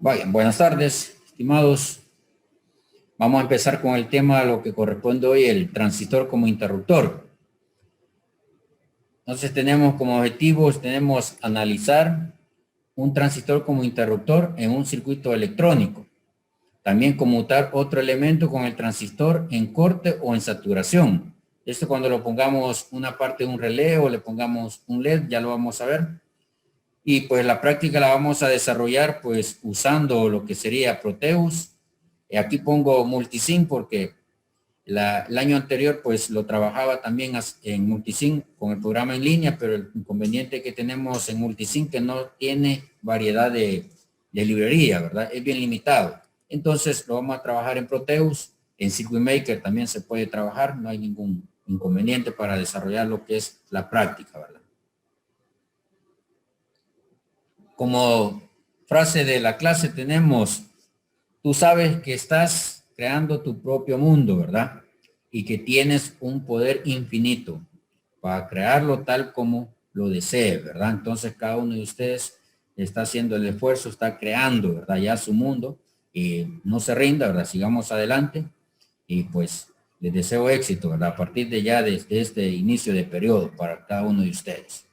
Vaya, buenas tardes, estimados. Vamos a empezar con el tema, lo que corresponde hoy, el transistor como interruptor. Entonces tenemos como objetivos, tenemos analizar un transistor como interruptor en un circuito electrónico. También conmutar otro elemento con el transistor en corte o en saturación. Esto cuando lo pongamos una parte de un relé o le pongamos un LED, ya lo vamos a ver. Y pues la práctica la vamos a desarrollar pues usando lo que sería Proteus. Aquí pongo Multisim porque el año anterior pues lo trabajaba también en Multisim con el programa en línea, pero el inconveniente que tenemos en Multisim que no tiene variedad de librería, ¿verdad? Es bien limitado. Entonces lo vamos a trabajar en Proteus, en Circuit Maker también se puede trabajar, no hay ningún inconveniente para desarrollar lo que es la práctica, ¿verdad? Como frase de la clase tenemos: tú sabes que estás creando tu propio mundo, ¿verdad? Y que tienes un poder infinito para crearlo tal como lo desee, ¿verdad? Entonces cada uno de ustedes está haciendo el esfuerzo, está creando, ¿verdad? Ya su mundo, y no se rinda, ¿verdad? Sigamos adelante y pues les deseo éxito, ¿verdad? A partir de ya desde este inicio de periodo para cada uno de ustedes.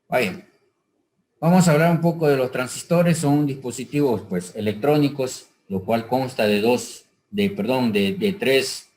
Vaya. Vamos a hablar un poco de los transistores. Son dispositivos pues electrónicos, lo cual consta de tres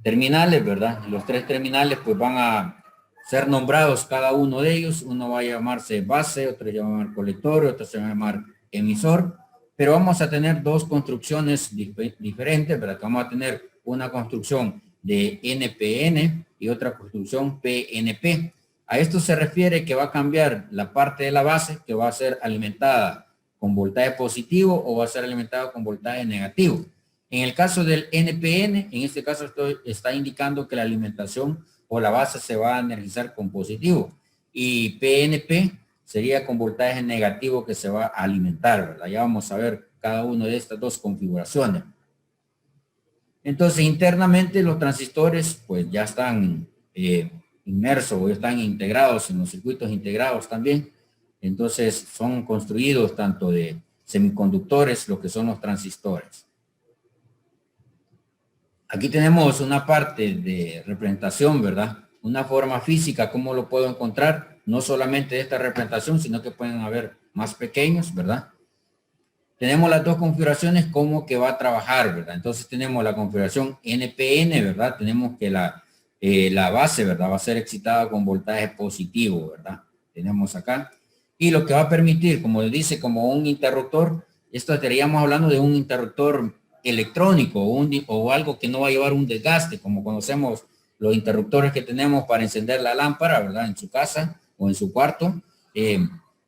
terminales, ¿verdad? Los tres terminales pues van a ser nombrados cada uno de ellos. Uno va a llamarse base, otro se va a llamar colector, otro se va a llamar emisor. Pero vamos a tener dos construcciones diferentes, ¿verdad? Vamos a tener una construcción de NPN y otra construcción PNP. A esto se refiere que va a cambiar la parte de la base, que va a ser alimentada con voltaje positivo o va a ser alimentada con voltaje negativo. En el caso del NPN, en este caso está indicando que la alimentación o la base se va a energizar con positivo. Y PNP sería con voltaje negativo que se va a alimentar, ¿verdad? Ya vamos a ver cada una de estas dos configuraciones. Entonces, internamente los transistores pues ya están inmersos o están integrados en los circuitos integrados también. Entonces son construidos tanto de semiconductores, lo que son los transistores. Aquí tenemos una parte de representación, ¿verdad? Una forma física, ¿cómo lo puedo encontrar? No solamente esta representación, sino que pueden haber más pequeños, ¿verdad? Tenemos las dos configuraciones, cómo que va a trabajar, ¿verdad? Entonces tenemos la configuración NPN, ¿verdad? Tenemos que la base, ¿verdad? Va a ser excitada con voltaje positivo, ¿verdad? Tenemos acá. Y lo que va a permitir, como dice, como un interruptor, esto estaríamos hablando de un interruptor electrónico o algo que no va a llevar un desgaste, como conocemos los interruptores que tenemos para encender la lámpara, ¿verdad? En su casa o en su cuarto.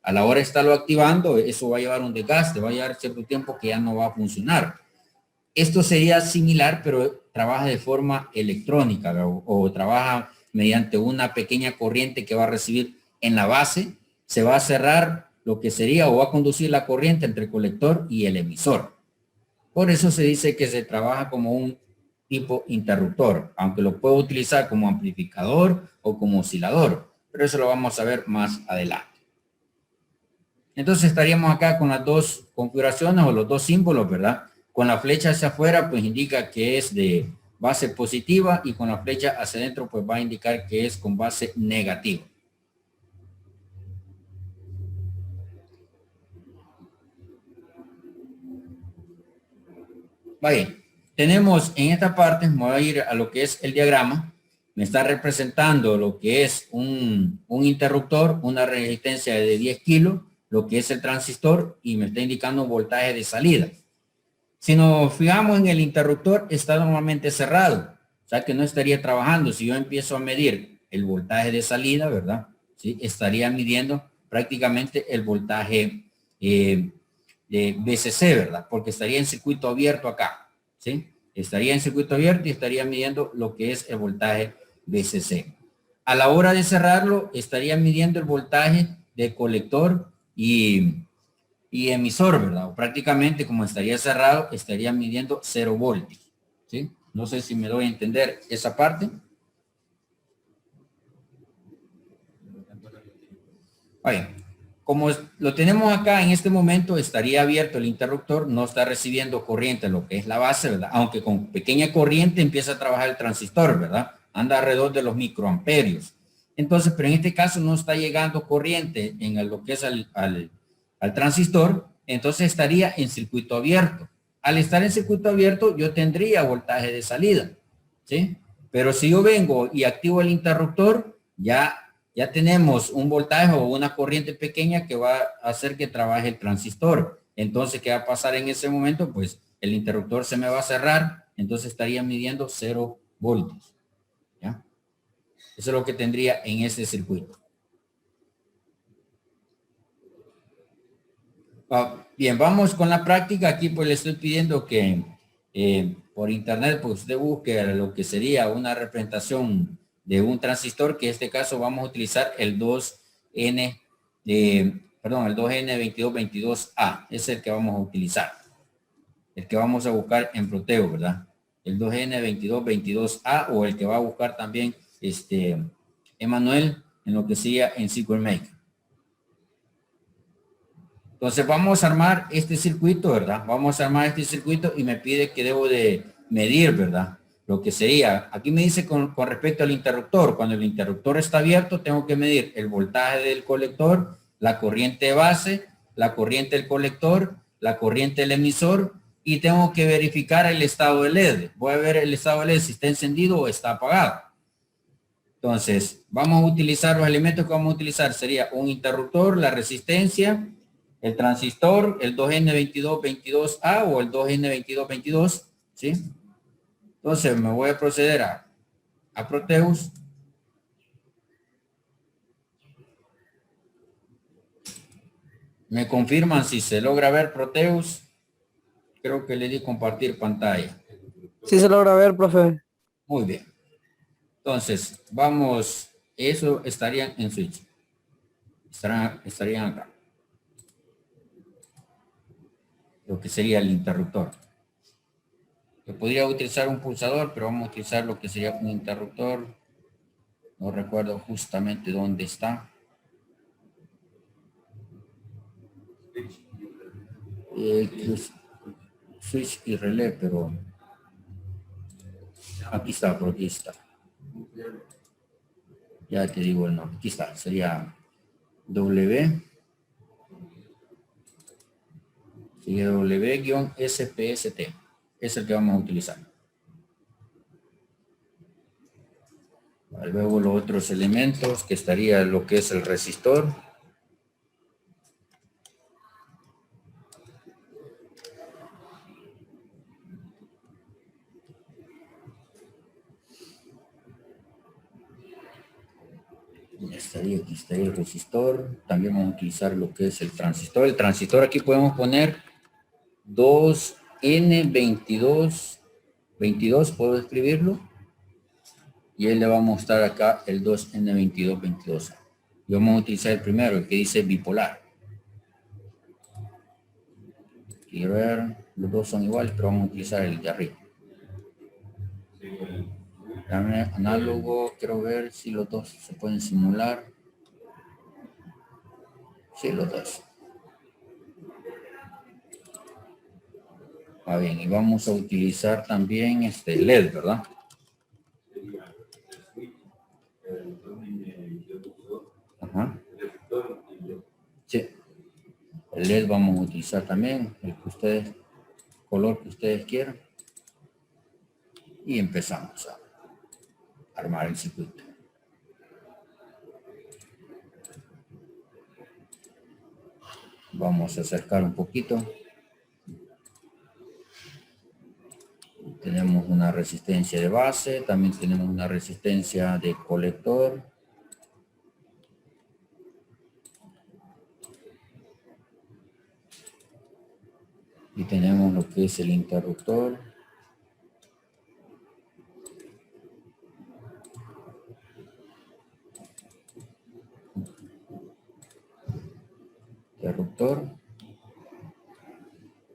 A la hora de estarlo activando, eso va a llevar un desgaste, va a llevar cierto tiempo que ya no va a funcionar. Esto sería similar, pero trabaja de forma electrónica o trabaja mediante una pequeña corriente que va a recibir en la base. Se va a cerrar lo que sería o va a conducir la corriente entre el colector y el emisor. Por eso se dice que se trabaja como un tipo interruptor, aunque lo puedo utilizar como amplificador o como oscilador, pero eso lo vamos a ver más adelante. Entonces estaríamos acá con las dos configuraciones o los dos símbolos, ¿verdad? Con la flecha hacia afuera, pues indica que es de base positiva y con la flecha hacia adentro, pues va a indicar que es con base negativa. Vaya, tenemos en esta parte, me voy a ir a lo que es el diagrama, me está representando lo que es un interruptor, una resistencia de 10 kilos, lo que es el transistor y me está indicando un voltaje de salida. Si nos fijamos en el interruptor, está normalmente cerrado, o sea que no estaría trabajando. Si yo empiezo a medir el voltaje de salida, ¿verdad? ¿Sí? Estaría midiendo prácticamente el voltaje de BCC, ¿verdad? Porque estaría en circuito abierto acá, ¿sí? Estaría en circuito abierto y estaría midiendo lo que es el voltaje BCC. A la hora de cerrarlo, estaría midiendo el voltaje de colector y emisor, ¿verdad? O prácticamente como estaría cerrado, estaría midiendo 0 voltios, ¿sí? No sé si me doy a entender esa parte. Vaya, como lo tenemos acá en este momento, estaría abierto el interruptor, no está recibiendo corriente, lo que es la base, ¿verdad? Aunque con pequeña corriente empieza a trabajar el transistor, ¿verdad? Anda alrededor de los microamperios. Entonces, pero en este caso no está llegando corriente en lo que es al transistor, entonces estaría en circuito abierto. Al estar en circuito abierto, yo tendría voltaje de salida, ¿sí? Pero si yo vengo y activo el interruptor, ya tenemos un voltaje o una corriente pequeña que va a hacer que trabaje el transistor. Entonces, ¿qué va a pasar en ese momento? Pues el interruptor se me va a cerrar, entonces estaría midiendo 0 voltios. ¿Ya? Eso es lo que tendría en ese circuito. Bien, vamos con la práctica. Aquí pues le estoy pidiendo que por internet pues usted busque lo que sería una representación de un transistor, que en este caso vamos a utilizar el 2N, perdón, el 2N2222A, es el que vamos a utilizar, el que vamos a buscar en Proteo, ¿verdad? El 2N2222A, o el que va a buscar también Emanuel en lo que sería en Circuit Maker. Entonces vamos a armar este circuito, ¿verdad? Vamos a armar este circuito y me pide que debo de medir, ¿verdad? Lo que sería, aquí me dice con respecto al interruptor, cuando el interruptor está abierto, tengo que medir el voltaje del colector, la corriente de base, la corriente del colector, la corriente del emisor, y tengo que verificar el estado del LED. Voy a ver el estado del LED si está encendido o está apagado. Entonces, vamos a utilizar los elementos que vamos a utilizar. Sería un interruptor, la resistencia, el transistor, el 2N2222A o el 2N2222, ¿sí? Entonces me voy a proceder a Proteus. Me confirman si se logra ver Proteus. Creo que le di compartir pantalla. Sí se logra ver, profe. Muy bien. Entonces, vamos, eso estarían en switch. Estarían acá. Lo que sería el interruptor. Yo podría utilizar un pulsador, pero vamos a utilizar lo que sería un interruptor. No recuerdo justamente dónde está. Switch y relé, pero aquí está, por aquí está. Ya te digo el nombre. Aquí está, sería W. Sería W-SPST. Es el que vamos a utilizar. Luego los otros elementos, que estaría lo que es el resistor. Aquí estaría el resistor. También vamos a utilizar lo que es el transistor. El transistor aquí podemos poner 2N22, puedo escribirlo. Y él le va a mostrar acá el 2N2222. Y vamos a utilizar el primero, el que dice bipolar. Quiero ver, los dos son iguales, pero vamos a utilizar el de arriba. Análogo, quiero ver si los dos se pueden simular. Sí, los dos. Bien, y vamos a utilizar también este LED, ¿verdad? Ajá. Sí. El LED vamos a utilizar también, el que ustedes, color que ustedes quieran. Y empezamos a armar el circuito. Vamos a acercar un poquito. Tenemos una resistencia de base, también tenemos una resistencia de colector. Y tenemos lo que es el interruptor.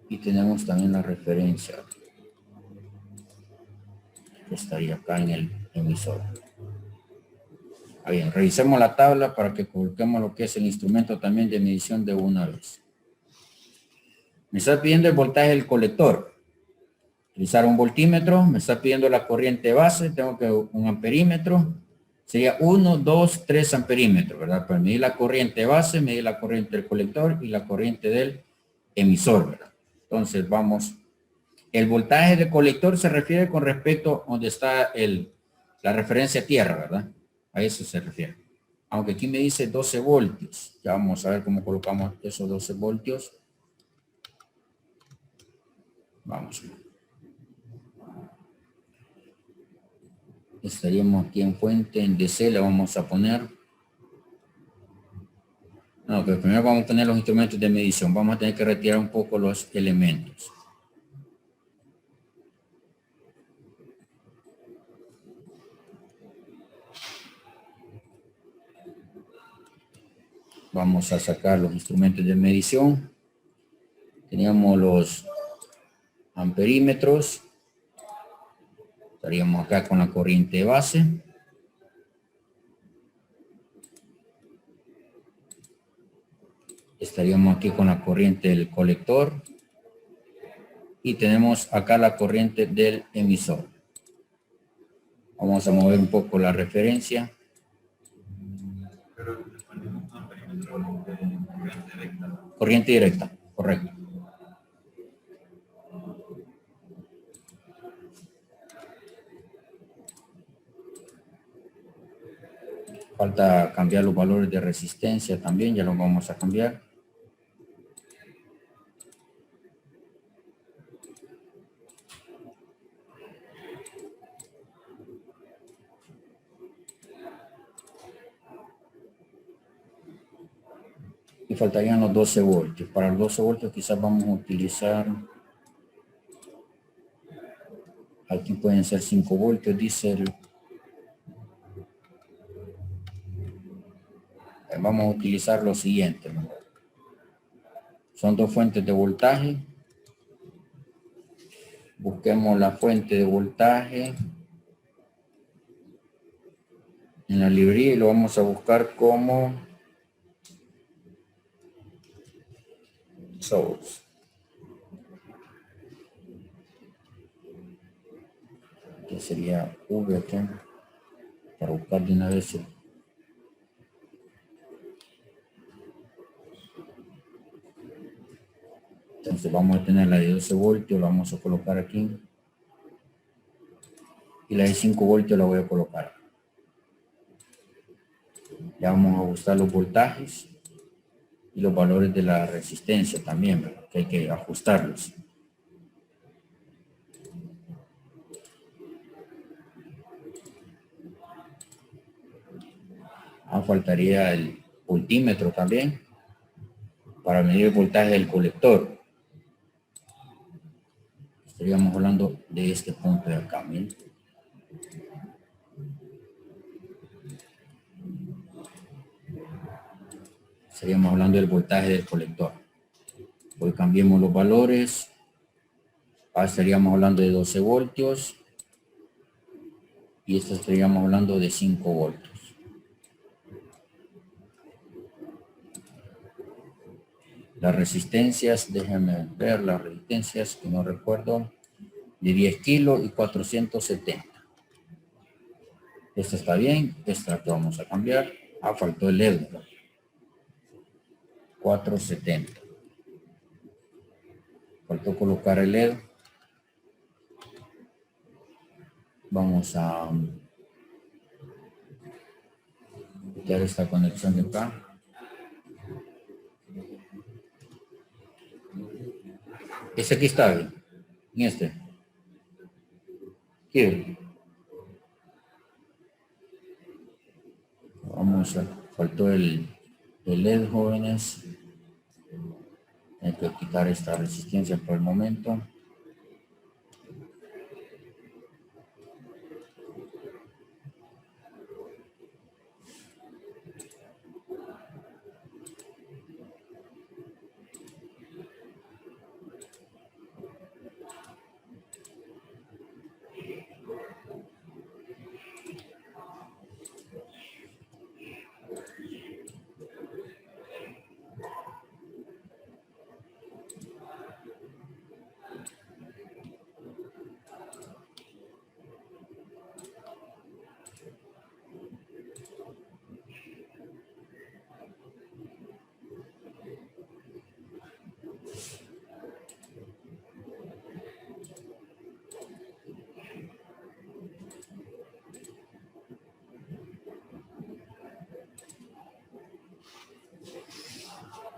Y tenemos también la referencia que estaría acá en el emisor. Bien, revisemos la tabla para que coloquemos lo que es el instrumento también de medición de una vez. Me está pidiendo el voltaje del colector. Utilizar un voltímetro, me está pidiendo la corriente base, tengo que un amperímetro. Sería 1, 2, 3 amperímetros, ¿verdad? Para medir la corriente base, medir la corriente del colector y la corriente del emisor, ¿verdad? Entonces vamos. El voltaje del colector se refiere con respecto a donde está la referencia tierra, ¿verdad? A eso se refiere. Aunque aquí me dice 12 voltios. Ya vamos a ver cómo colocamos esos 12 voltios. Vamos. Estaríamos aquí en fuente, en DC le vamos a poner. No, pero primero vamos a poner los instrumentos de medición. Vamos a tener que retirar un poco los elementos. Vamos a sacar los instrumentos de medición. Teníamos los amperímetros. Estaríamos acá con la corriente base. Estaríamos aquí con la corriente del colector. Y tenemos acá la corriente del emisor. Vamos a mover un poco la referencia. Corriente directa, correcto. Falta cambiar los valores de resistencia también, ya los vamos a cambiar. Y faltarían los 12 voltios. Para los 12 voltios quizás vamos a utilizar, aquí pueden ser 5 voltios, dice vamos a utilizar lo siguiente, ¿no? Son dos fuentes de voltaje. Busquemos la fuente de voltaje en la librería y lo vamos a buscar como source. Que sería VT para buscar de una vez. Entonces vamos a tener la de 12 voltios, la vamos a colocar aquí. Y la de 5 voltios la voy a colocar. Ya vamos a ajustar los voltajes y los valores de la resistencia también, ¿verdad? Que hay que ajustarlos. Faltaría el voltímetro también para medir el voltaje del colector. Estaríamos hablando de este punto de acá, ¿bien? Estaríamos hablando del voltaje del colector. Hoy cambiemos los valores. Estaríamos hablando de 12 voltios. Y esto estaríamos hablando de 5 voltios. Las resistencias, déjenme ver las resistencias que no recuerdo, de 10 kilos y 470. Esta está bien, esta que vamos a cambiar. Faltó el LED, ¿verdad? 470. Faltó colocar el LED. Vamos a quitar esta conexión de acá. Este aquí está bien. En este. Aquí. Vamos a, faltó el LED, jóvenes. Hay que quitar esta resistencia por el momento.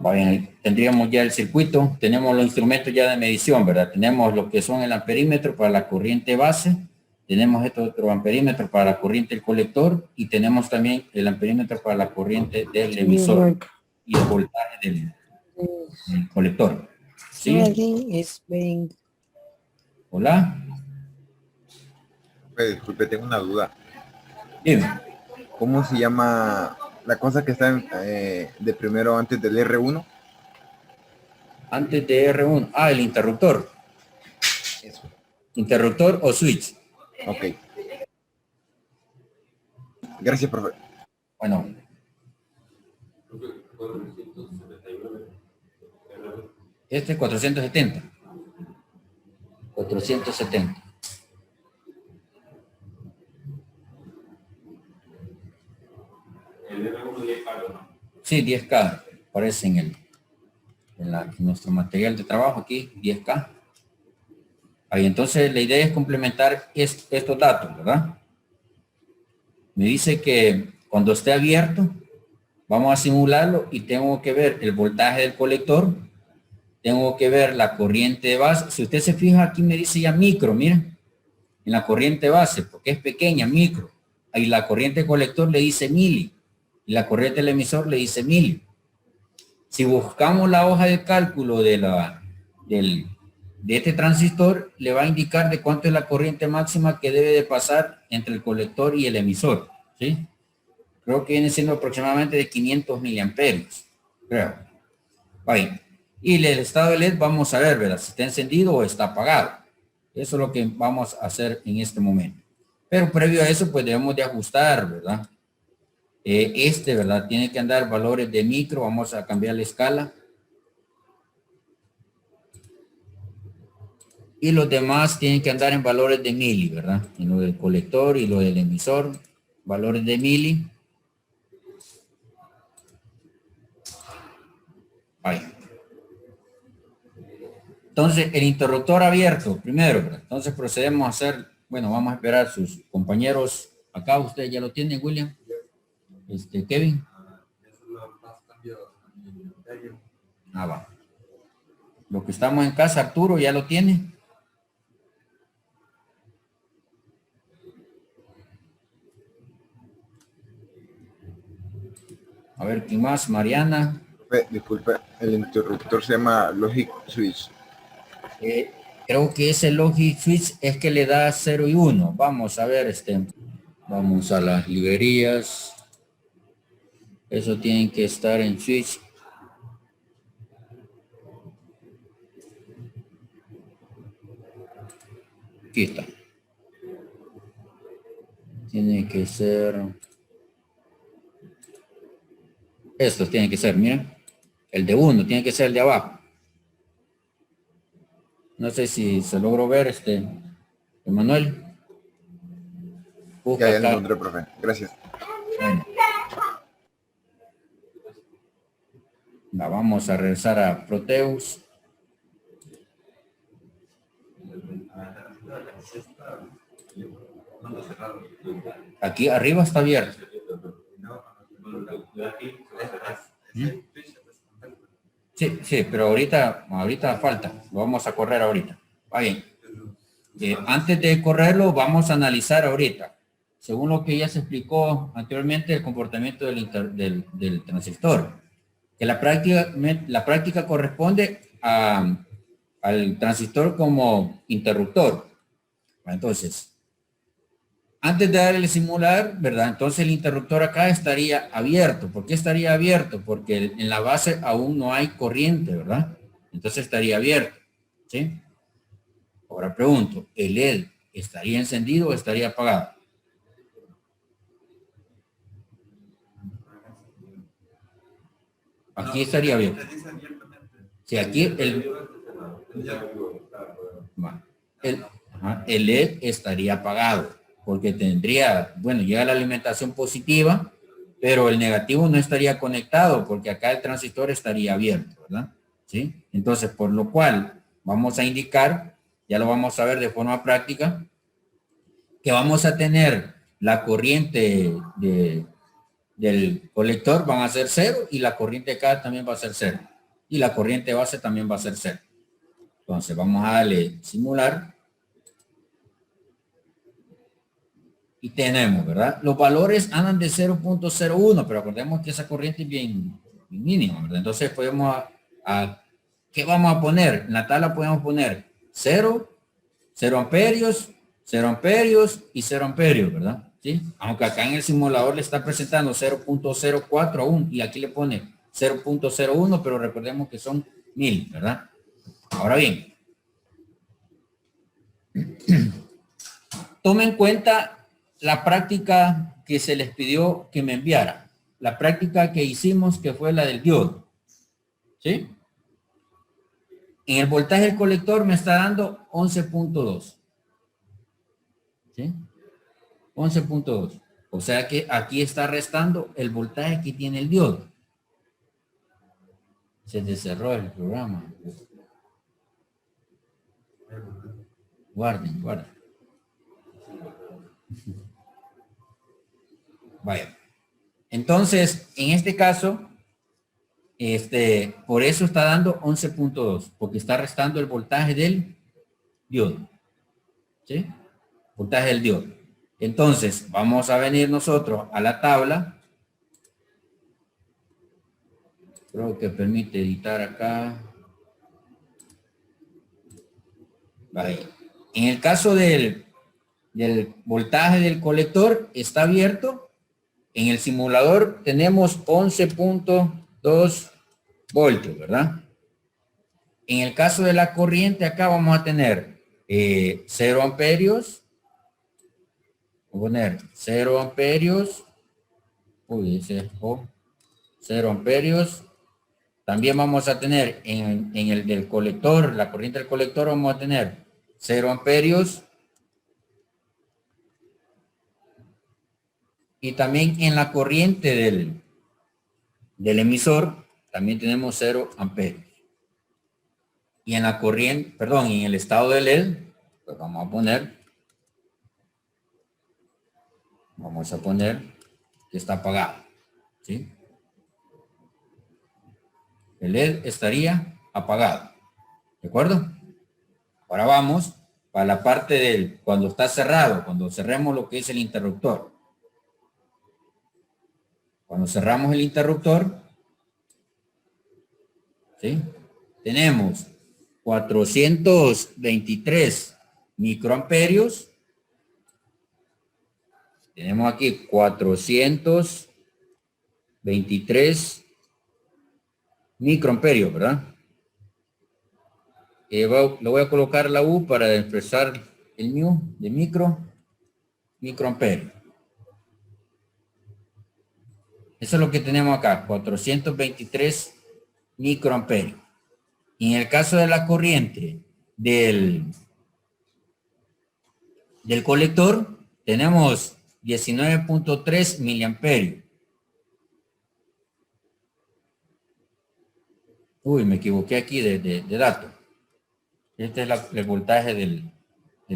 Va bien, tendríamos ya el circuito, tenemos los instrumentos ya de medición, ¿verdad? Tenemos lo que son el amperímetro para la corriente base, tenemos este otro amperímetro para la corriente del colector y tenemos también el amperímetro para la corriente del emisor y el voltaje del colector. ¿Sí? Hola. Disculpe, tengo una duda. Dime. ¿Cómo se llama la cosa que está de primero antes del R1? Antes de R1. Ah, el interruptor. Eso. Interruptor o switch. Ok. Gracias, profe. Bueno. Este es 470. 470. Sí, 10K. Aparece en nuestro material de trabajo aquí, 10K. Ahí, entonces la idea es complementar estos datos, ¿verdad? Me dice que cuando esté abierto, vamos a simularlo y tengo que ver el voltaje del colector, tengo que ver la corriente de base. Si usted se fija, aquí me dice ya micro, miren, en la corriente base, porque es pequeña, micro. Ahí la corriente colector le dice mili y la corriente del emisor le dice mili. Si buscamos la hoja de cálculo de este transistor, le va a indicar de cuánto es la corriente máxima que debe de pasar entre el colector y el emisor, ¿sí? Creo que viene siendo aproximadamente de 500 miliamperios, creo. Ahí. Y el estado de LED vamos a ver, ¿verdad? Si está encendido o está apagado. Eso es lo que vamos a hacer en este momento. Pero previo a eso, pues debemos de ajustar, ¿verdad? ¿Verdad? Tiene que andar valores de micro. Vamos a cambiar la escala. Y los demás tienen que andar en valores de mili, ¿verdad? En lo del colector y lo del emisor. Valores de mili. Ahí. Entonces, el interruptor abierto, primero, ¿verdad? Entonces procedemos a hacer, bueno, vamos a esperar sus compañeros. Acá ustedes ya lo tienen, William. Kevin. Ah, va. Lo que estamos en casa, Arturo, ¿ya lo tiene? A ver, ¿quién más? Mariana. Disculpe, el interruptor se llama Logic Switch. Creo que ese Logic Switch es que le da 0 y 1. Vamos a ver, vamos a las librerías. Eso tiene que estar en Switch. Aquí está. Tiene que ser... Estos tienen que ser, miren. El de 1 tiene que ser el de abajo. No sé si se logró ver, Emanuel. Ya lo encontré, profe. Gracias. Bueno. Vamos a regresar a Proteus. Aquí arriba está abierto. Sí, pero ahorita falta. Lo vamos a correr ahorita. Va bien. Antes de correrlo, vamos a analizar ahorita. Según lo que ya se explicó anteriormente, el comportamiento del transistor. Que la práctica corresponde al transistor como interruptor. Entonces, antes de darle el simular, ¿verdad? Entonces el interruptor acá estaría abierto. ¿Por qué estaría abierto? Porque en la base aún no hay corriente, ¿verdad? Entonces estaría abierto, ¿sí? Ahora pregunto, ¿el LED estaría encendido o estaría apagado? Aquí estaría abierto. Si aquí el LED estaría apagado. Porque tendría, bueno, llega la alimentación positiva, pero el negativo no estaría conectado porque acá el transistor estaría abierto, ¿verdad? ¿Sí? Entonces, por lo cual vamos a indicar, ya lo vamos a ver de forma práctica, que vamos a tener la corriente del colector van a ser 0 y la corriente acá también va a ser 0. Y la corriente base también va a ser 0. Entonces vamos a darle simular. Y tenemos, ¿verdad? Los valores andan de 0.01, pero acordemos que esa corriente es bien mínima, ¿verdad? Entonces podemos ¿qué vamos a poner? En la tabla podemos poner 0, 0 amperios, 0 amperios y 0 amperios, ¿verdad? ¿Sí? Aunque acá en el simulador le está presentando 0.04 aún y aquí le pone 0.01, pero recordemos que son 1000, ¿verdad? Ahora bien, tomen en cuenta la práctica que se les pidió que me enviara. La práctica que hicimos que fue la del diodo. ¿Sí? En el voltaje del colector me está dando 11.2. ¿Sí? 11.2. O sea que aquí está restando el voltaje que tiene el diodo. Se te cerró el programa. Guarden. Vaya. Entonces, en este caso, por eso está dando 11.2, porque está restando el voltaje del diodo. ¿Sí? Voltaje del diodo. Entonces, vamos a venir nosotros a la tabla. Creo que permite editar acá. Vale. En el caso del voltaje del colector, está abierto. En el simulador tenemos 11.2 voltios, ¿verdad? En el caso de la corriente, acá vamos a tener 0 amperios. Voy a poner 0 amperios. Uy, ese 0 amperios. También vamos a tener en el del colector, la corriente del colector, vamos a tener 0 amperios. Y también en la corriente del emisor, también tenemos 0 amperios. Y en la corriente, perdón, en el estado de LED, pues vamos a poner que está apagado. ¿Sí? El LED estaría apagado. ¿De acuerdo? Ahora vamos para la parte del cuando está cerrado, cuando cerremos lo que es el interruptor. Cuando cerramos el interruptor, ¿sí? Tenemos 423 microamperios. Tenemos aquí 423 microamperios, ¿verdad? Le voy a colocar la U para expresar el mu de microamperio. Eso es lo que tenemos acá, 423 microamperios. Y en el caso de la corriente del colector, tenemos 19.3 miliamperios. Uy, me equivoqué aquí de dato. Este es el voltaje del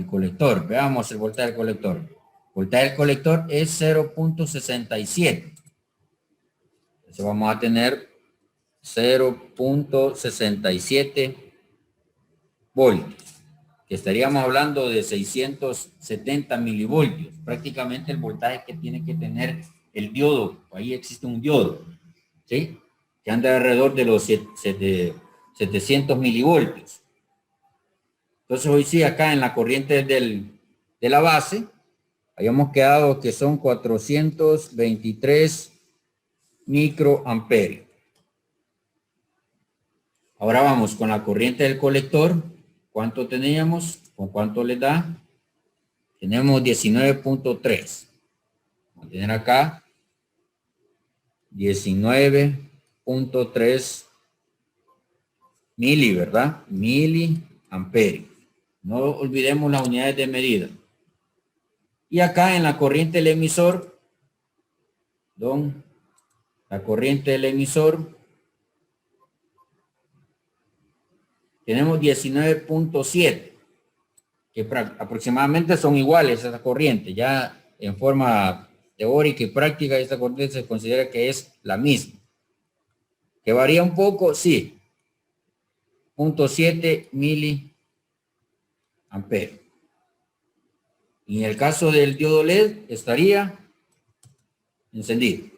colector. Veamos el voltaje del colector. El voltaje del colector es 0.67. Entonces vamos a tener 0.67 voltios. Que estaríamos hablando de 670 milivoltios. Prácticamente el voltaje que tiene que tener el diodo. Ahí existe un diodo. ¿Sí? Que anda alrededor de los 700 milivoltios. Entonces hoy sí, acá en la corriente de la base, habíamos quedado que son 423 microamperios. Ahora vamos con la corriente del colector. ¿Cuánto teníamos? ¿Con cuánto le da? Tenemos 19.3. Vamos a tener acá 19.3 mili, ¿verdad? Miliamperios. No olvidemos las unidades de medida. Y acá en la corriente del emisor, la corriente del emisor, tenemos 19.7, que aproximadamente son iguales a esa corriente. Ya en forma teórica y práctica, esta corriente se considera que es la misma. ¿Que varía un poco? Sí. 0.7 miliamperes. Y en el caso del diodo LED estaría encendido.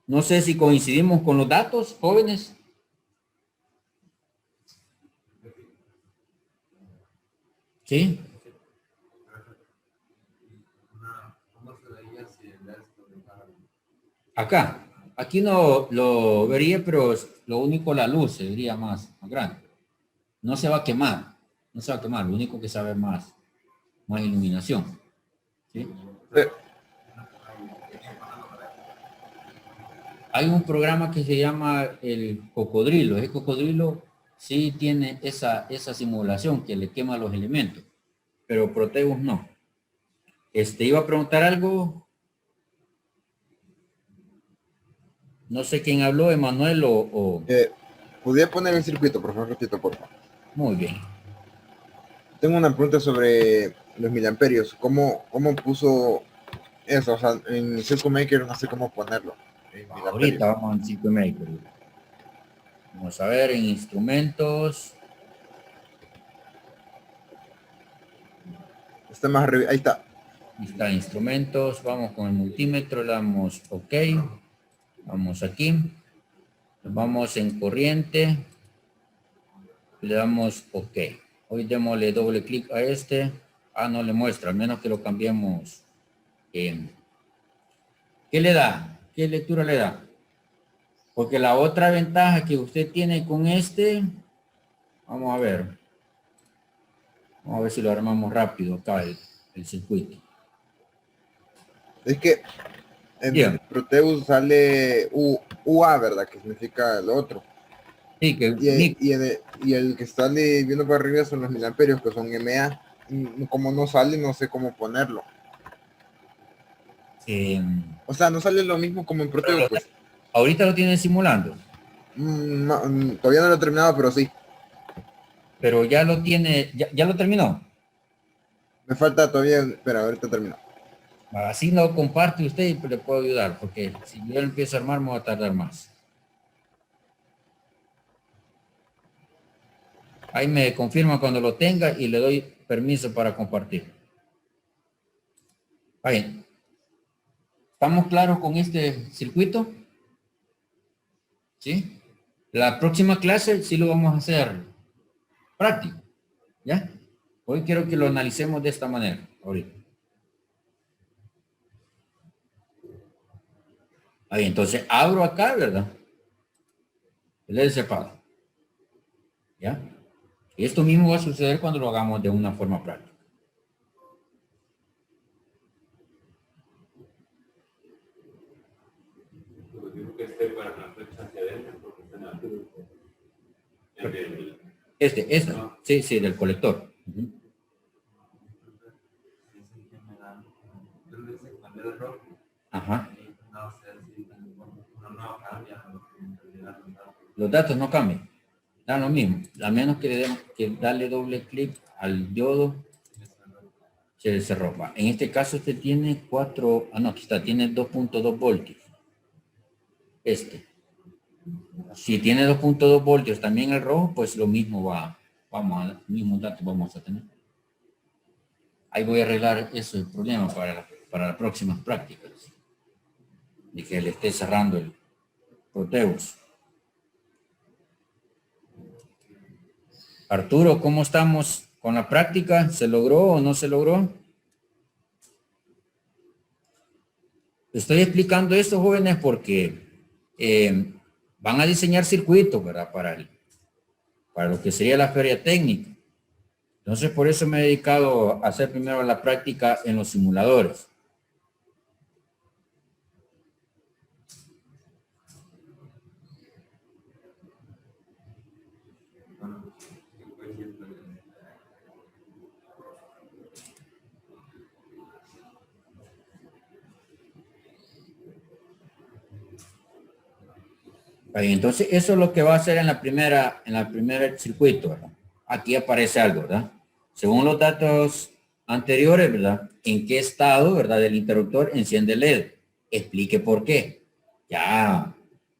No sé si coincidimos con los datos, jóvenes. ¿Sí? Acá. Aquí no lo vería, pero lo único la luz se vería más grande. No se va a quemar. No se va a quemar. Lo único que sabe más iluminación. ¿Sí? Hay un programa que se llama el Cocodrilo. El Cocodrilo sí tiene esa simulación que le quema los elementos, pero Proteus no. Iba a preguntar algo. No sé quién habló, Emanuel o... ¿Podría poner el circuito, por favor, ratito, por favor? Muy bien. Tengo una pregunta sobre los miliamperios. ¿Cómo puso eso? O sea, en Circuit Maker no sé cómo ponerlo. Ahorita vamos en Circuit Maker. Vamos a ver en instrumentos. Está más arriba. Ahí está. Ahí está, instrumentos. Vamos con el multímetro. Le damos OK. Vamos aquí. Nos vamos en corriente. Le damos OK. Hoy démosle doble clic a este. No le muestra, al menos que lo cambiemos. ¿Qué le da? ¿Qué lectura le da? Porque la otra ventaja que usted tiene con este, vamos a ver. Vamos a ver si lo armamos rápido acá el circuito. Es que en Proteus sale UA, ¿verdad? Que significa lo otro. Sí, que y el que sale viendo para arriba son los miliamperios, que son MA. Como no sale, no sé cómo ponerlo. O sea, no sale lo mismo como en Proteus, pues. Ahorita lo tienen simulando. Todavía no lo he terminado, pero sí. Pero ya lo tiene, ya lo terminó. Me falta todavía, espera, ahorita termino. Así lo comparte usted y le puedo ayudar, porque si yo empiezo a armar me va a tardar más. Ahí me confirma cuando lo tenga y le doy permiso para compartir. Bien. ¿Estamos claros con este circuito? ¿Sí? La próxima clase sí lo vamos a hacer práctico. ¿Ya? Hoy quiero que lo analicemos de esta manera. Ahorita. Ahí, entonces abro acá, ¿verdad? El separado. ¿Ya? Y esto mismo va a suceder cuando lo hagamos de una forma práctica. Sí, del colector. Ajá. Los datos no cambian. Da lo mismo. A menos que le demos que darle doble clic al diodo, se rompa. En este caso usted tiene 4, aquí está, tiene 2.2 voltios. Si tiene 2.2 voltios también el rojo, pues lo mismo mismos datos vamos a tener. Ahí voy a arreglar eso, el problema para las próximas prácticas. De que le esté cerrando el Proteus. Arturo, ¿cómo estamos con la práctica? ¿Se logró o no se logró? Estoy explicando esto, jóvenes, porque van a diseñar circuitos, ¿verdad? Para lo que sería la feria técnica. Entonces, por eso me he dedicado a hacer primero la práctica en los simuladores. Ahí, entonces, eso es lo que va a hacer en la primera circuito, ¿verdad? Aquí aparece algo, ¿verdad? Según los datos anteriores, ¿verdad? ¿En qué estado, verdad, del interruptor enciende el LED? Explique por qué. Ya,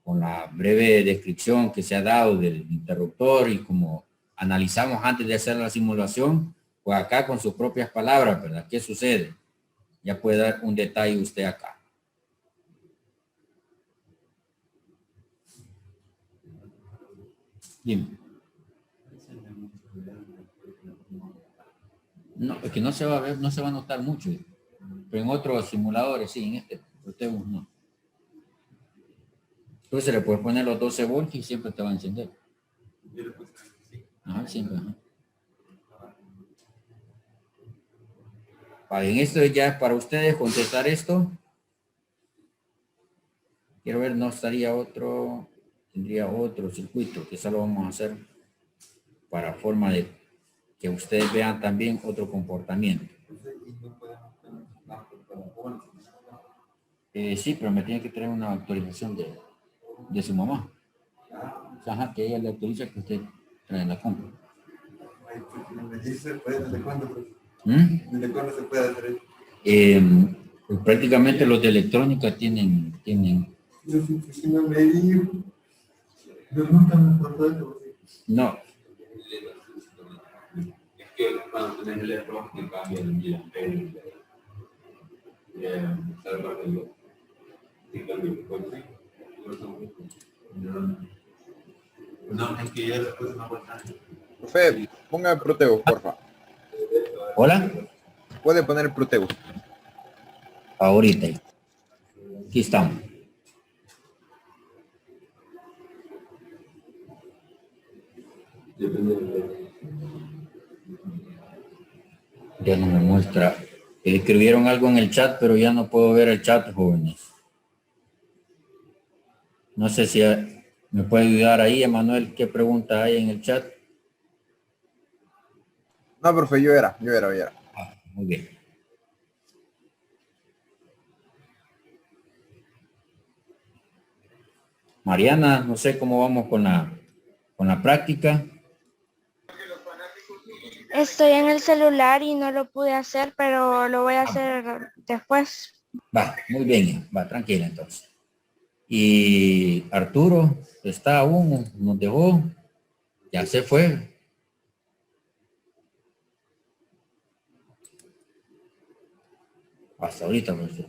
con la breve descripción que se ha dado del interruptor y como analizamos antes de hacer la simulación, pues acá con sus propias palabras, ¿verdad? ¿Qué sucede? Ya puede dar un detalle usted acá. Dime. No, es que no se va a ver, no se va a notar mucho. Pero en otros simuladores sí, en este Proteus no. Entonces le puedes poner los 12 voltios y siempre te va a encender. Ajá, siempre. Ajá. Vale, en esto ya es para ustedes contestar esto. Quiero ver, no estaría otro, tendría otro circuito, que eso lo vamos a hacer para forma de que ustedes vean también otro comportamiento. Sí, pero me tiene que traer una autorización de su mamá. Ajá, que ella le autoriza que usted trae la compra. ¿Desde cuándo? ¿Mm? ¿Desde cuándo se puede hacer eso? Pues prácticamente los de electrónica tienen. No me dijo. Yo nunca me pasó eso. No, Es que cuando tenés el error te cambia el miliamperio. No, es que ya después no pasa. Profe, ponga el Proteus, porfa. hola, Puede poner el Proteus. ahorita. Aquí estamos. Ya no me muestra. Escribieron algo en el chat, pero ya no puedo ver el chat, jóvenes. No sé si me puede ayudar ahí, Emanuel, qué pregunta hay en el chat. No, profe, yo era. Ah, muy bien. Mariana, no sé cómo vamos con la práctica. Estoy en el celular y no lo pude hacer, pero lo voy a hacer después. Va, muy bien, va, tranquila entonces. Y Arturo, está aún, nos dejó, ya se fue. Hasta ahorita, profesor.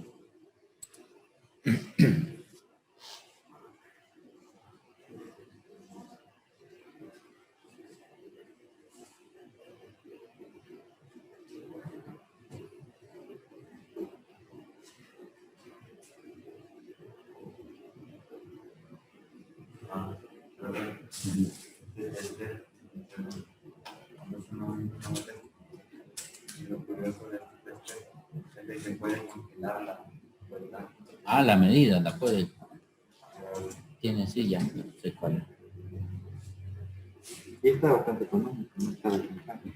Ah, la medida, la puede. Tiene sí, ya, no sé cuál es. Y está bastante económico, no está bastante.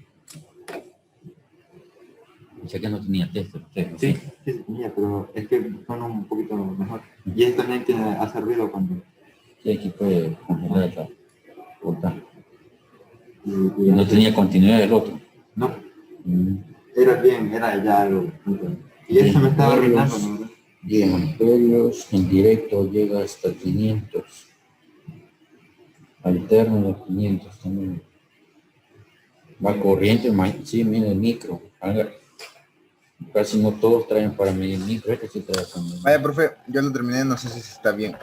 Dice que no tenía test usted, ¿no? Sí, sí se tenía, pero es que son un poquito mejor. Y esto también ha servido cuando... Sí, aquí puede congelar la cortar. Y Y no tenía continuidad el otro. No, Mm. era bien, era ya algo. Y eso me estaba arruinando, ¿no? 10 amperios, en directo llega hasta 500. Alterno de 500 también. Va corriente, sí, mire el micro. Casi no todos traen para medir micro, este sí trae también. Vaya, profe, yo lo terminé, no sé si está bien.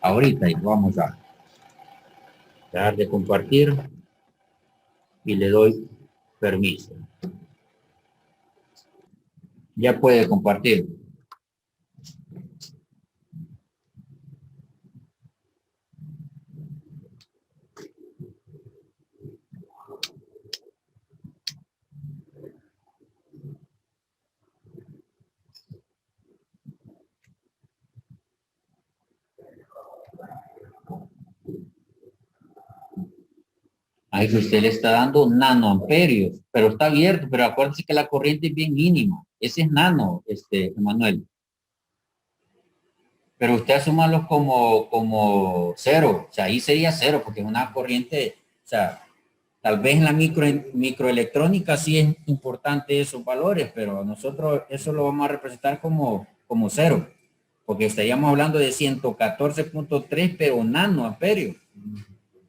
Ahorita y vamos a dejar de compartir y le doy permiso. Ya puede compartir. Ahí que usted le está dando nanoamperios, pero está abierto, pero acuérdense que la corriente es bien mínima. Ese es nano, Emanuel. Pero usted asúmalo como cero, o sea, ahí sería cero, porque es una corriente, o sea, tal vez en la microelectrónica sí es importante esos valores, pero nosotros eso lo vamos a representar como cero. porque estaríamos hablando de 114.3, pero nanoamperios.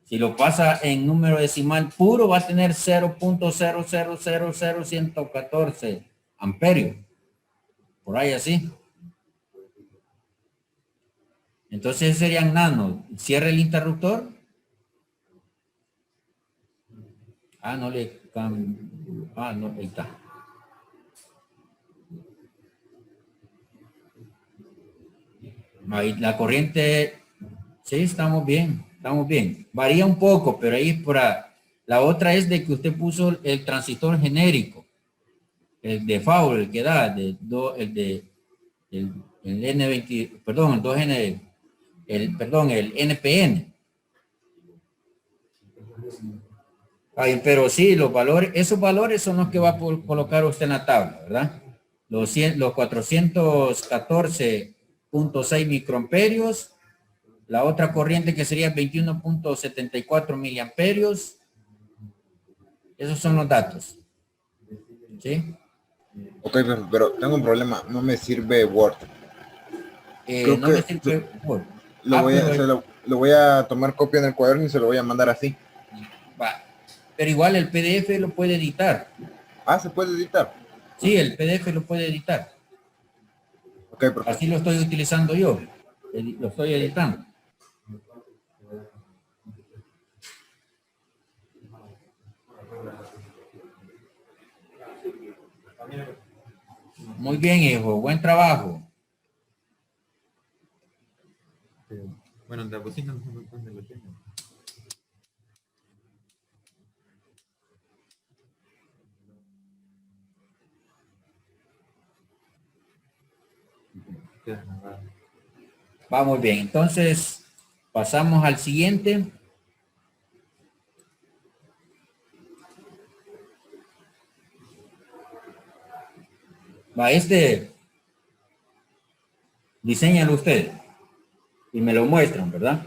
Si lo pasa en número decimal puro, va a tener 0.0000114 amperios. Por ahí así. Entonces serían nanos. Cierra el interruptor. Ah, no le cambio. Ah, no, ahí está. Ahí la corriente, sí, estamos bien. Varía un poco, pero ahí es para... La otra es de que usted puso el transistor genérico. El de Fowler, el que da, el N20, perdón, el 2N, el NPN. Ay, pero sí, los valores, esos valores son los que va a colocar usted en la tabla, ¿verdad? Los 414.6 microamperios, la otra corriente que sería 21.74 miliamperios. Esos son los datos. ¿Sí? Ok, pero tengo un problema, no me sirve Word. No me sirve Word. Lo voy a tomar copia en el cuaderno y se lo voy a mandar así. Va. Pero igual el PDF lo puede editar. Ah, ¿se puede editar? Sí, el PDF lo puede editar. Ok, perfecto. Así lo estoy utilizando yo. Lo estoy editando. Muy bien, hijo. Buen trabajo. Bueno, la bocina no sé dónde lo tengo. Va muy bien. Entonces, pasamos al siguiente. Va, diséñalo usted y me lo muestran, ¿verdad?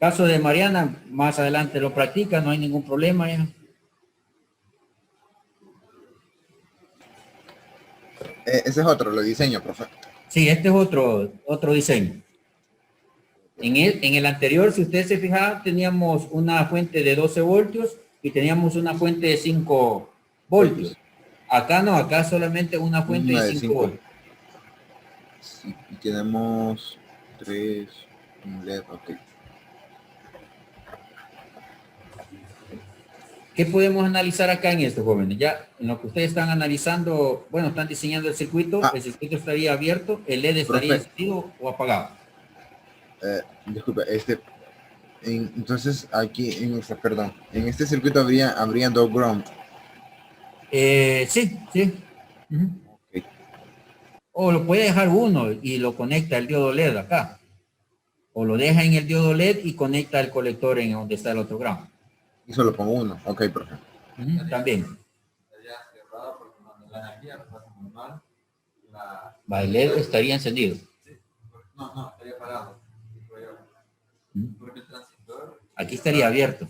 Caso de Mariana, más adelante lo practica, no hay ningún problema ya. Ese es otro, lo diseño, profe. Sí, este es otro diseño. En el anterior, si usted se fijaba, teníamos una fuente de 12 voltios y teníamos una fuente de 5 voltios. Acá no, acá solamente una fuente Una de de 5 cinco. voltios. Sí, y tenemos 3, un LED, ok. ¿Qué podemos analizar acá en esto, jóvenes? Ya en lo que ustedes están analizando, bueno, están diseñando el circuito estaría abierto, el LED estaría encendido o apagado. Disculpe, entonces aquí, en este circuito habría dos ground. Sí. Uh-huh. Okay. O lo puede dejar uno y lo conecta el diodo LED acá. O lo deja en el diodo LED y conecta el colector en donde está el otro ground. Y solo pongo uno. Ok, perfecto. Uh-huh, también. Va, el LED estaría encendido. No, estaría parado. Porque el transistor... Aquí estaría abierto.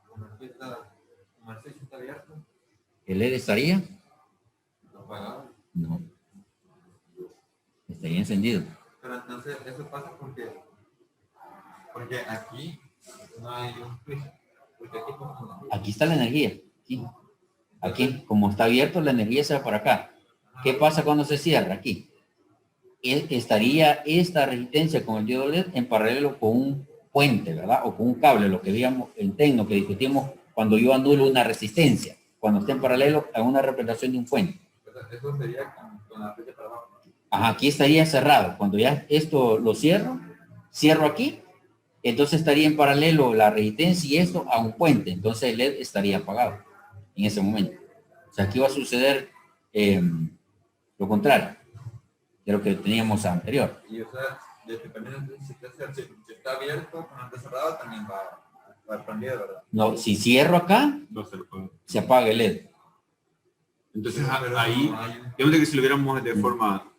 Como el switch está abierto. ¿El LED estaría? Apagado. No. Estaría encendido. Pero entonces eso pasa porque aquí no hay un switch. Porque aquí está la energía. Aquí, como está abierto, la energía se va para acá. ¿Qué pasa cuando se cierra? Aquí. Estaría esta resistencia con el diodo LED en paralelo con un puente, ¿verdad? O con un cable, lo que digamos en tecno, que discutimos cuando yo anulo una resistencia, cuando esté en paralelo a una representación de un puente. Eso sería con la flecha para abajo. Ajá, aquí estaría cerrado. Cuando ya esto lo cierro aquí, entonces estaría en paralelo la resistencia y esto a un puente. Entonces el LED estaría apagado en ese momento. O sea, aquí va a suceder lo contrario de lo que teníamos anterior. Y o sea, dependiendo si está abierto, cuando está cerrado también va a prender, ¿verdad? No, si cierro acá, se apaga el LED. Entonces ahí, digamos que si lo viéramos de forma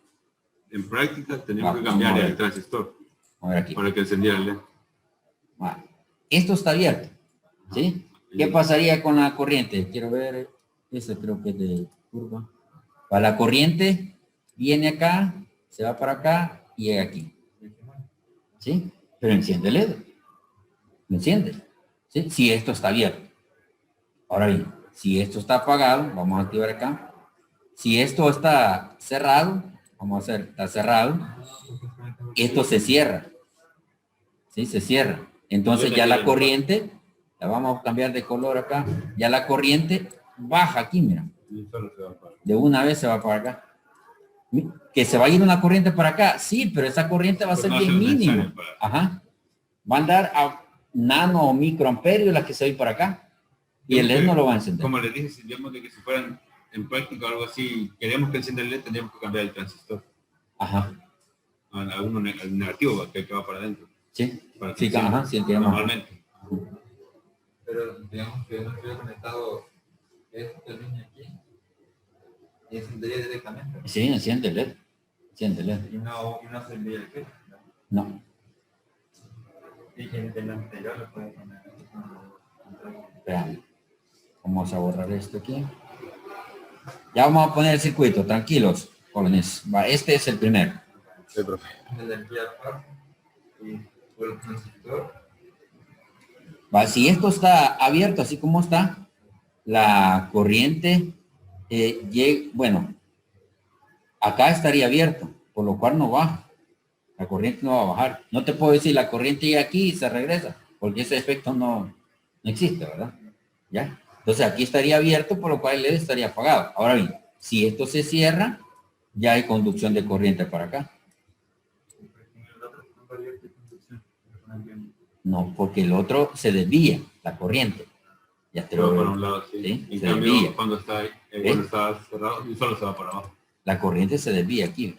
en práctica, tenemos que cambiar el transistor para que encendiera el LED. Esto está abierto, ¿sí? ¿Qué pasaría con la corriente? Quiero ver, ese creo que es de curva. Para la corriente viene acá, se va para acá y llega aquí. ¿Sí? Pero enciende el LED. ¿Me enciende? ¿Sí? Si esto está abierto. Ahora bien, si esto está apagado, vamos a activar acá. Si esto está cerrado, vamos a hacer, está cerrado, esto se cierra. ¿Sí? Se cierra. Entonces ya la corriente, la vamos a cambiar de color acá, ya la corriente baja aquí, mira. De una vez se va para acá. Que se va a ir una corriente para acá, sí, pero esa corriente va a ser bien mínima. Ajá. Va a andar a nano o microamperios las que se va a ir para acá. Y el LED no lo va a encender. Como les dije, si digamos de que si fueran en práctica o algo así, queremos que encienda el LED, tendríamos que cambiar el transistor. Ajá. Al negativo que va para adentro. Sí. Para que Sí, encienda ajá, sí, entiendo. normalmente. Pero digamos que no estuviera conectado esta línea aquí y encendería directamente. Sí, enciende el LED. Enciende el LED. Y no se envía el clip. No. Y que el anterior lo puede poner. Vean. Vamos a borrar esto aquí. Ya vamos a poner el circuito, tranquilos, jóvenes. Va, este es el primero. Sí, profe. El enviar par y por el transistor. Va, si esto está abierto así como está, la corriente, bueno, acá estaría abierto, por lo cual no baja. La corriente no va a bajar. No te puedo decir la corriente llega aquí y se regresa, porque ese efecto no existe, ¿verdad? ¿Ya? Entonces aquí estaría abierto, por lo cual el LED estaría apagado. Ahora bien, si esto se cierra, ya hay conducción de corriente para acá. No, porque el otro se desvía, la corriente. Ya te Se va lo para un lado, sí. ¿sí? En Se cambio, desvía. cuando está cerrado, y solo se va para abajo. La corriente se desvía aquí,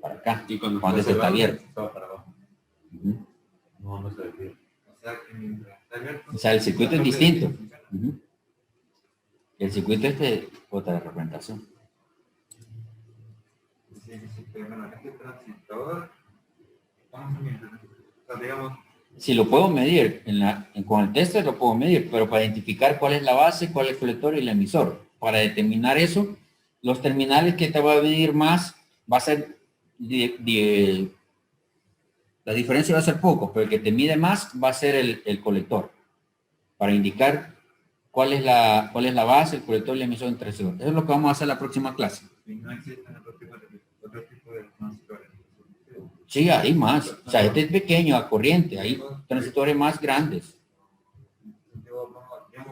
para acá, Y cuando este está cerrado, abierto. se va para abajo. Ujú. No se desvía. O sea que mientras está abierto. O sea, el circuito es distinto. Ujú. El circuito este es otra representación. Sí, pero bueno, este transistor, vamos a mirar. O sea, digamos, Si lo puedo medir, con el tester lo puedo medir, pero para identificar cuál es la base, cuál es el colector y el emisor. Para determinar eso, los terminales que te va a medir más, va a ser, la diferencia va a ser poco, pero el que te mide más va a ser el colector. Para indicar cuál es la base, el colector y el emisor entre esos. Eso es lo que vamos a hacer en la próxima clase. si no existen otro tipo de transistores. Sí, hay más. O sea, este es pequeño a corriente, hay transistores más grandes. Yo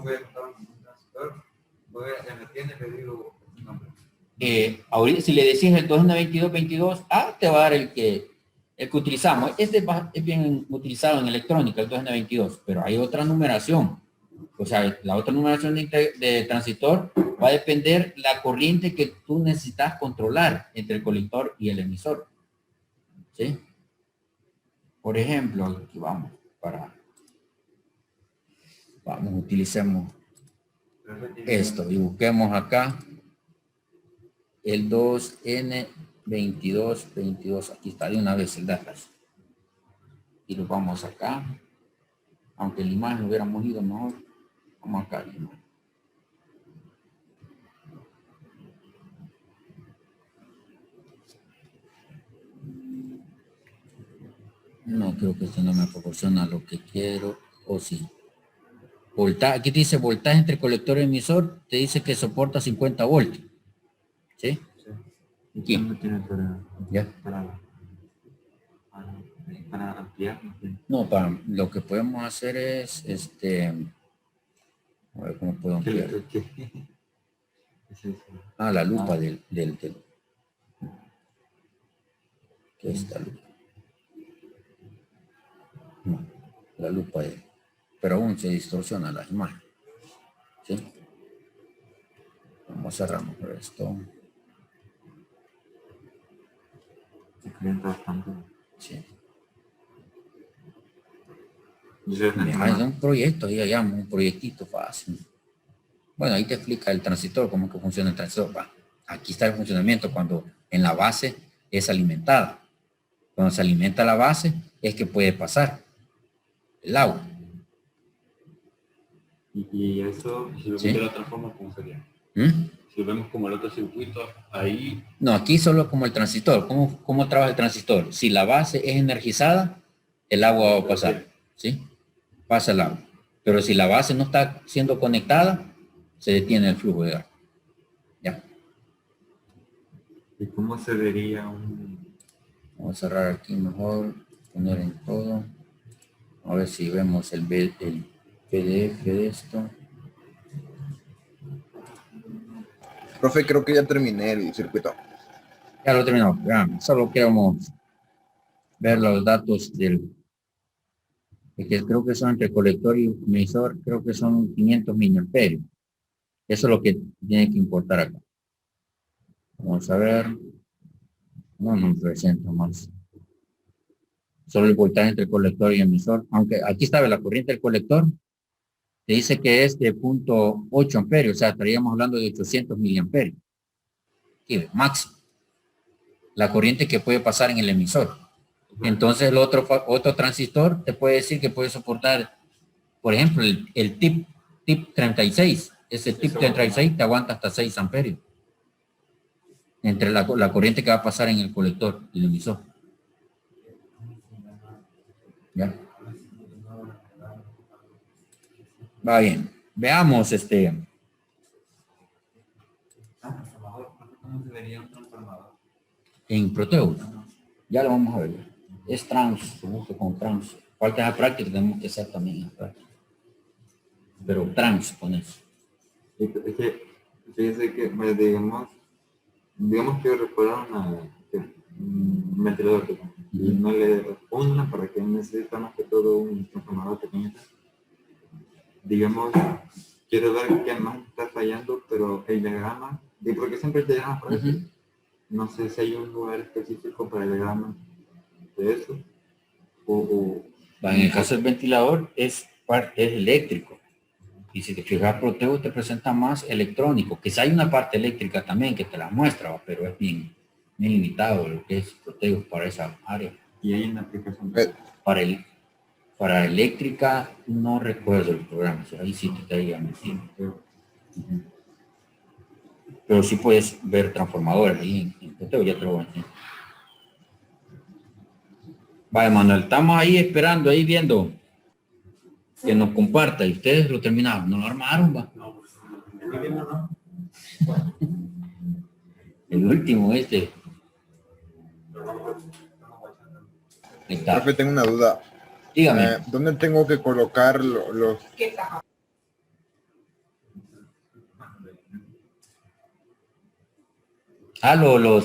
voy a contar un transistor, me tiene que digo un nombre. Ahorita, si le decís el 2N2222, te va a dar el que utilizamos. Este es bien utilizado en electrónica, el 2N22, pero hay otra numeración. O sea, la otra numeración de transistor va a depender la corriente que tú necesitas controlar entre el colector y el emisor. ¿Sí? Por ejemplo, aquí vamos, utilicemos esto y busquemos acá el 2N2222. Aquí está de una vez el data. Y lo vamos acá. Aunque la imagen lo hubiéramos ido mejor. Vamos acá. No, creo que esto no me proporciona lo que quiero. O sí. Aquí dice voltaje entre colector y emisor. Te dice que soporta 50 voltios. ¿Sí? Aquí. ¿Ya? Para ampliar. No, lo que podemos hacer es a ver cómo puedo ampliar. La lupa del ¿qué es esta lupa? No, la lupa pero aún se distorsiona la imagen. ¿Sí? Vamos a cerrarnos por esto. Sí. Es un proyecto, digamos, un proyectito fácil. Bueno, ahí te explica el transistor, cómo que funciona el transistor. Aquí está el funcionamiento cuando en la base es alimentada. Cuando se alimenta la base es que puede pasar el agua. Y eso, si lo ¿Sí? de otra forma, ¿cómo sería? Si lo vemos como el otro circuito, ahí No, aquí solo como el transistor. ¿Cómo trabaja el transistor? Si la base es energizada, el agua va a pasar, ¿sí? Pasa el agua. Pero si la base no está siendo conectada, se detiene el flujo de agua. Ya. ¿Y cómo se vería un... Vamos a cerrar aquí mejor, poner en todo. A ver si vemos el PDF de esto. Profe, creo que ya terminé el circuito. Ya lo terminamos. Ya, solo queremos ver los datos del... que creo que son entre colector y emisor, creo que son 500 miliamperios. Eso es lo que tiene que importar acá. Vamos a ver. No nos presenta más. Solo el voltaje entre colector y emisor. Aunque aquí está la corriente del colector. Te dice que es de 0.8 amperios. O sea, estaríamos hablando de 800 miliamperios. Aquí, máximo. La corriente que puede pasar en el emisor. Entonces el otro transistor te puede decir que puede soportar, por ejemplo, el tip 36. Ese tip 36 te aguanta hasta 6 amperios. Entre la corriente que va a pasar en el colector y el emisor. ¿Ya? Va bien. Veamos ¿Cómo se vería un transformador? en Proteus. Ya lo vamos a ver. Es trans, se busca con trans. Falta la práctica, tenemos que hacer también en la práctica. Pero trans con eso. Es que, fíjense que, pues, digamos que repararon un ventilador y no le una para que necesita más que todo un transformador pequeño. Digamos, quiero ver qué más está fallando, pero el diagrama, y porque siempre el diagrama por eso, no sé si hay un lugar específico para el diagrama de eso. En el caso del ventilador es eléctrico. Y si te fijas, Proteus te presenta más electrónico. Quizá hay una parte eléctrica también que te la muestra, pero es bien limitado lo que es Proteus para esa área. Y hay una aplicación. Para eléctrica no recuerdo el programa. Ahí sí te estaría metiendo. Pero sí puedes ver transformadores ahí en Proteus, ya te lo voy a enseñar. Vale, Manuel, estamos ahí esperando, ahí viendo que nos comparta. Y ustedes lo terminaron, ¿no lo armaron? Va? El último, Ahí está. Profe, tengo una duda. Dígame. ¿Dónde tengo que colocar los...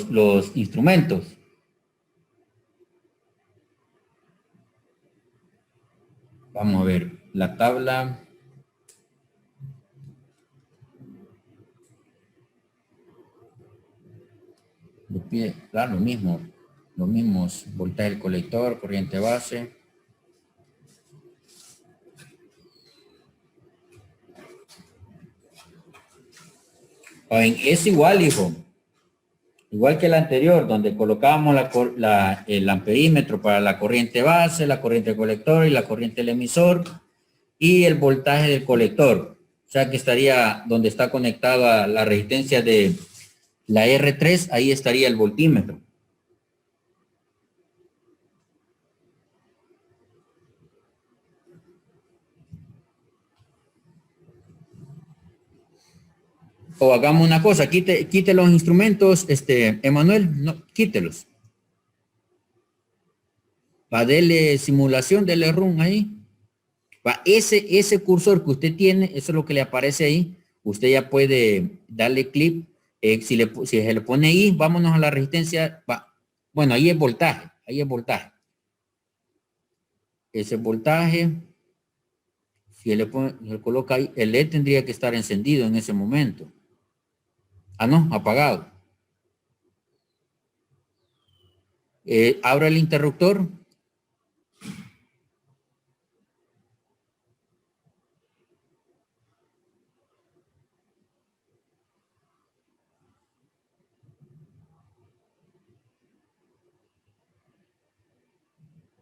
Los instrumentos. Vamos a ver, la tabla. De pie, claro, lo mismo. Los mismos, voltaje del colector, corriente base. Es igual, hijo. Igual que el anterior, donde colocábamos el amperímetro para la corriente base, la corriente del colector y la corriente del emisor y el voltaje del colector. O sea que estaría donde está conectada la resistencia de la R3, ahí estaría el voltímetro. O hagamos una cosa, quite los instrumentos, Emanuel, no, quítelos. Va, dele simulación, dele run ahí. Va, ese cursor que usted tiene, eso es lo que le aparece ahí. Usted ya puede darle clic. Si se le pone ahí, vámonos a la resistencia. Va. Bueno, ahí es voltaje, Ese voltaje, si le coloca ahí, el LED tendría que estar encendido en ese momento. Ah, no, apagado. Abra el interruptor.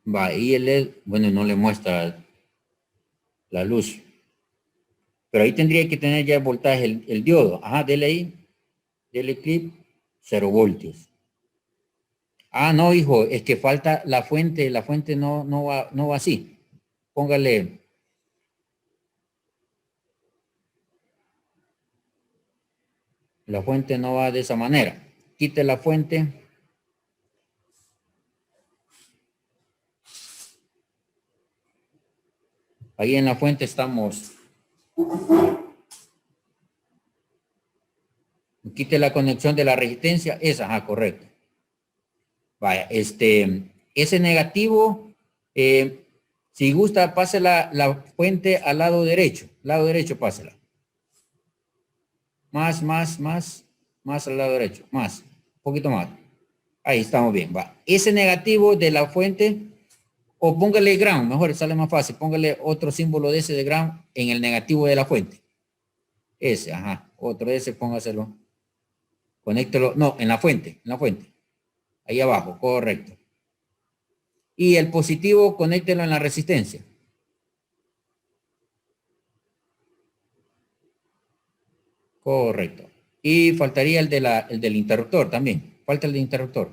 Va, y el LED, bueno, no le muestra la luz. Pero ahí tendría que tener ya el voltaje, el diodo. Ajá, dele ahí. Dele clic, 0 voltios. Ah, no, hijo, es que falta la fuente no va así. Póngale. La fuente no va de esa manera. Quite la fuente. Ahí en la fuente estamos. Quite la conexión de la resistencia. Esa, ajá, correcto. Vaya, ese negativo, si gusta, pase la fuente al lado derecho. Lado derecho, pásela. Más al lado derecho. Más, un poquito más. Ahí estamos bien, va. Ese negativo de la fuente, o póngale ground, mejor sale más fácil. Póngale otro símbolo de ese de ground en el negativo de la fuente. Ese, ajá. Otro de ese, póngaselo. Conéctelo, no, en la fuente. Ahí abajo, correcto. Y el positivo, conéctelo en la resistencia. Correcto. Y faltaría el del interruptor también. Falta el del interruptor.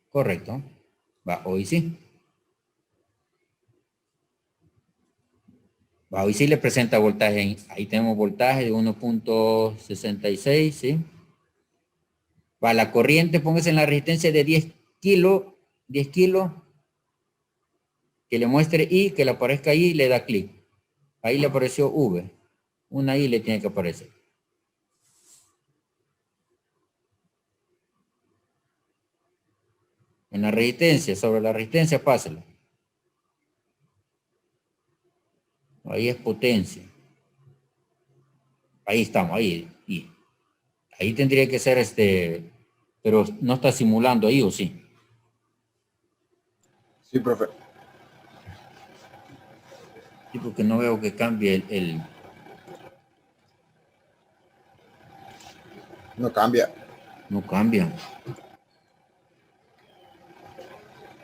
Correcto. Va, hoy sí. Va, hoy sí le presenta voltaje. Ahí tenemos voltaje de 1.66, ¿sí? Va, la corriente, póngase en la resistencia de 10 kilos. Que le muestre I, que le aparezca I y le da clic. Ahí le apareció V. Una I le tiene que aparecer. En la resistencia, sobre la resistencia, páselo. Ahí es potencia. Ahí estamos, ahí. Y ahí tendría que ser pero no está simulando ahí, ¿o sí? Sí, profe. Sí, porque no veo que cambie el... No cambia. No cambia.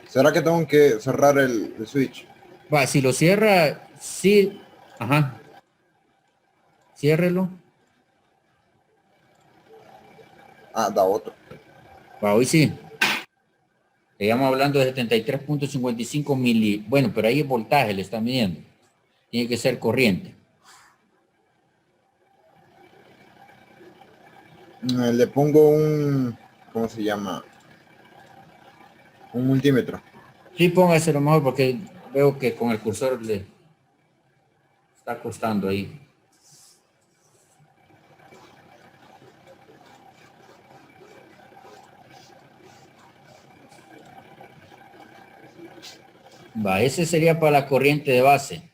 ¿Será que tengo que cerrar el switch? Va, si lo cierra, sí. Ajá. Ciérrelo. Ah, da otro. Va, hoy sí. Estamos hablando de 73.55 mili. Bueno, pero ahí es voltaje, le está midiendo. Tiene que ser corriente. Le pongo un... ¿Cómo se llama? Un multímetro. Sí, póngaselo mejor porque veo que con el cursor le está costando ahí. Va, ese sería para la corriente de base.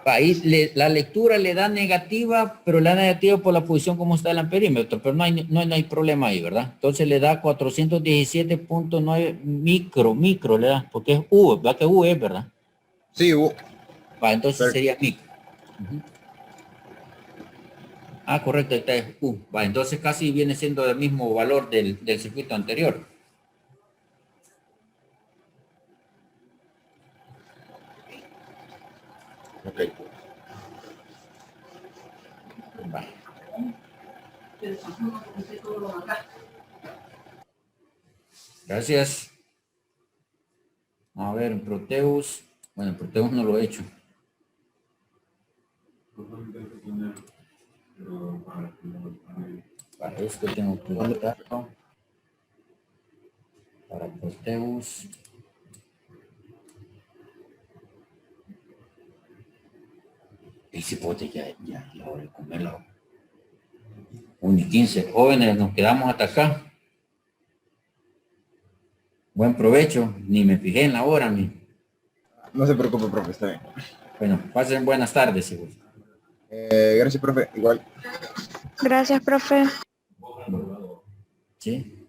Ahí la lectura le da negativa, pero le da negativa por la posición como está el amperímetro, pero no hay problema ahí, ¿verdad? Entonces le da 417.9 micro le da, porque es U, ¿verdad que U es, verdad? Sí, Va, entonces sería micro. Ah, correcto, esta es U. Va, entonces casi viene siendo el mismo valor del circuito anterior. ok. Va. Gracias. A ver, en Proteus. Bueno, en Proteus no lo he hecho. Para esto tengo que guardarlo. Para Proteus. El cipote ya, la hora de comerlo. 1:15. Jóvenes, nos quedamos hasta acá. Buen provecho. Ni me fijé en la hora, No se preocupe, profe, está bien. Bueno, pasen buenas tardes, hijos. Gracias, profe. Igual. Gracias, profe. Sí.